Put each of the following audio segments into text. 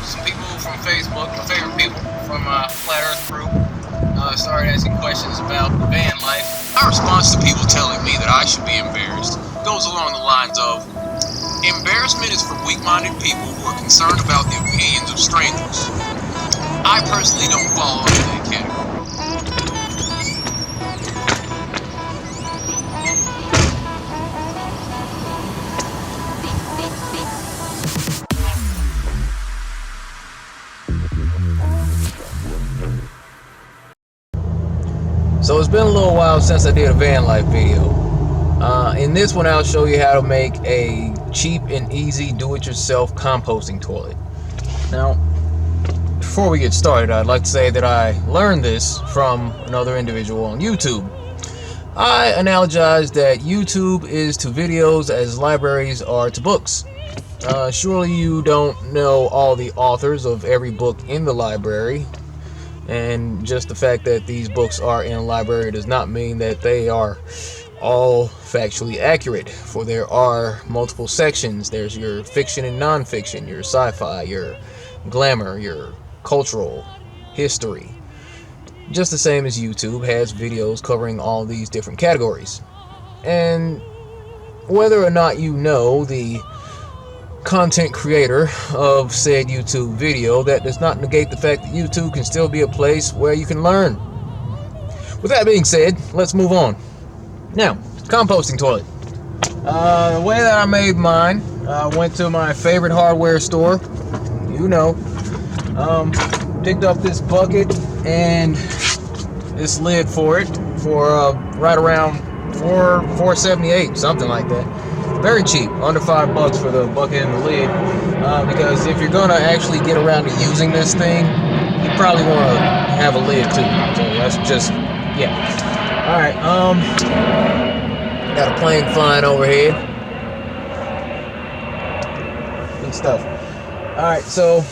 some people from Facebook, my favorite people from Flat Earth Crew, started asking questions about van life. My response to people telling me that I should be embarrassed goes along the lines of, embarrassment is for weak-minded people who are concerned about the opinions of strangers. I personally don't fall into that category. So it's been a little while since I did a van life video. In this one I'll show you how to make a cheap and easy do-it-yourself composting toilet. Now, before we get started, I'd like to say that I learned this from another individual on YouTube. I analogize that YouTube is to videos as libraries are to books. Surely you don't know all the authors of every book in the library. And just the fact that these books are in a library does not mean that they are all factually accurate, for there are multiple sections. There's your fiction and non-fiction, your sci-fi, your glamour, your cultural, history. Just the same as YouTube has videos covering all these different categories. And whether or not you know the content creator of said YouTube video, that does not negate the fact that YouTube can still be a place where you can learn. With that being said, let's move on. Now, composting toilet. The way that I made mine, I went to my favorite hardware store, picked up this bucket and this lid for it for right around $4.78, something like that. Very cheap, under $5 for the bucket and the lid, because if you're gonna actually get around to using this thing, you probably want to have a lid too. So that's just, yeah. All right, got a plane flying overhead. Good stuff. All right, so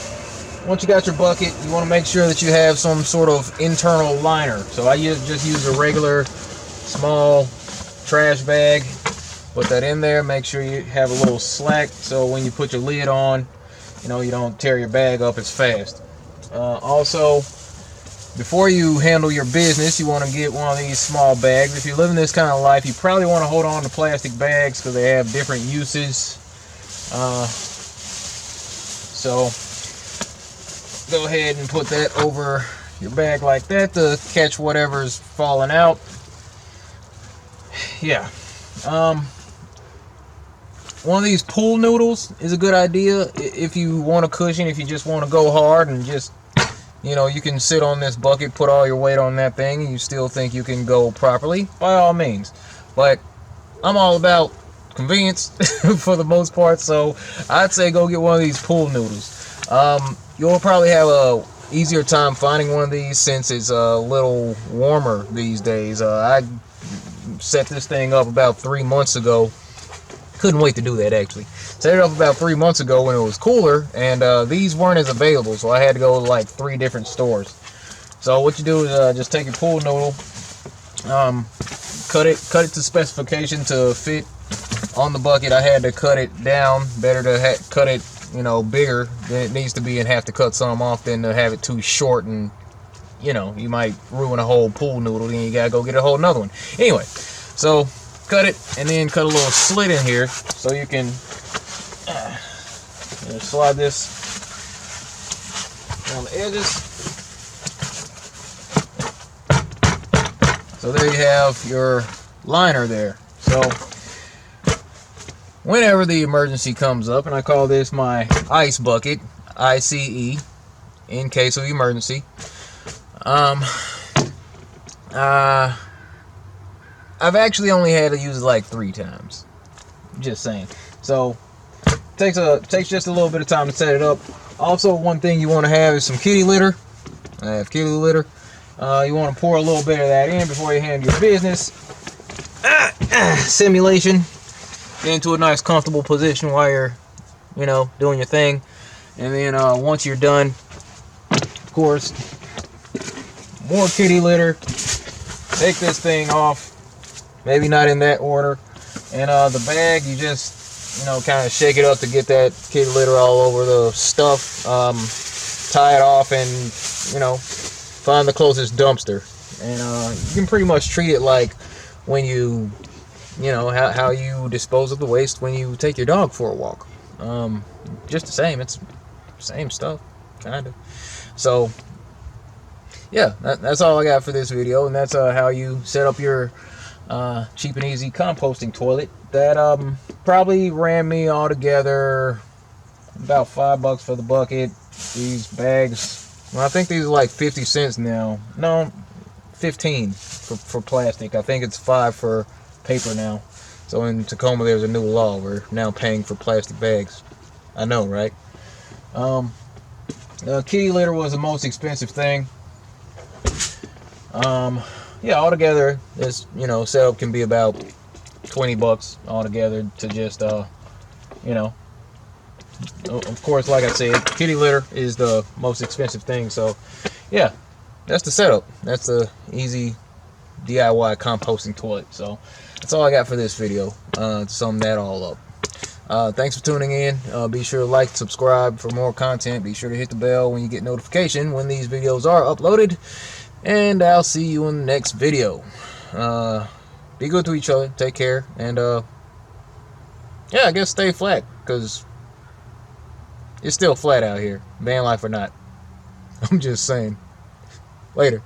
once you got your bucket, you want to make sure that you have some sort of internal liner. So I just use a regular small trash bag. Put that in there. Make sure you have a little slack so when you put your lid on, you don't tear your bag up as fast. Also, before you handle your business, you want to get one of these small bags. If you're living this kind of life, you probably want to hold on to plastic bags because they have different uses. So go ahead and put that over your bag like that to catch whatever's falling out. Yeah. One of these pool noodles is a good idea if you want a cushion, if you just want to go hard and just, you can sit on this bucket, put all your weight on that thing, and you still think you can go properly, by all means. But I'm all about convenience for the most part, so I'd say go get one of these pool noodles. You'll probably have a easier time finding one of these since it's a little warmer these days. I set this thing up about 3 months ago. Couldn't wait to do that, actually. Set it up about 3 months ago when it was cooler, and these weren't as available, so I had to go to like 3 different stores. So what you do is just take your pool noodle, cut it to specification to fit on the bucket. I had to cut it down. Better to cut it, bigger than it needs to be, and have to cut some off than to have it too short, and you might ruin a whole pool noodle. Then you gotta go get a whole another one. Anyway, so cut it, and then cut a little slit in here so you can slide this on the edges. So there you have your liner there. So whenever the emergency comes up, and I call this my ice bucket, ICE, in case of emergency, I've actually only had to use it like 3 times. Just saying. So takes just a little bit of time to set it up. Also, one thing you want to have is some kitty litter. I have kitty litter. You want to pour a little bit of that in before you handle your business. Simulation. Get into a nice comfortable position while you're, doing your thing. And then once you're done, of course, more kitty litter. Take this thing off. Maybe not in that order. And the bag, you just you know, kind of shake it up to get that kitty litter all over the stuff. Tie it off and, you know, find the closest dumpster. And you can pretty much treat it like when you know, how you dispose of the waste when you take your dog for a walk. Just the same. It's the same stuff, kind of. So, yeah, that's all I got for this video. And that's how you set up your cheap and easy composting toilet. That probably ran me all together about $5 for the bucket. These bags, well, I think these are like 50 cents now. No, 15 for plastic. I think it's 5 for paper now. So in Tacoma, there's a new law. We're now paying for plastic bags. I know, right? Kitty litter was the most expensive thing. Yeah, altogether, this, you know, setup can be about $20 altogether to just, you know, of course, like I said, kitty litter is the most expensive thing. So, yeah, that's the setup. That's the easy DIY composting toilet. So, that's all I got for this video. To sum that all up. Thanks for tuning in. Be sure to like, subscribe for more content. Be sure to hit the bell when you get notification when these videos are uploaded. And I'll see you in the next video. Be good to each other. Take care. And, yeah, I guess stay flat. Because it's still flat out here. Van life or not. I'm just saying. Later.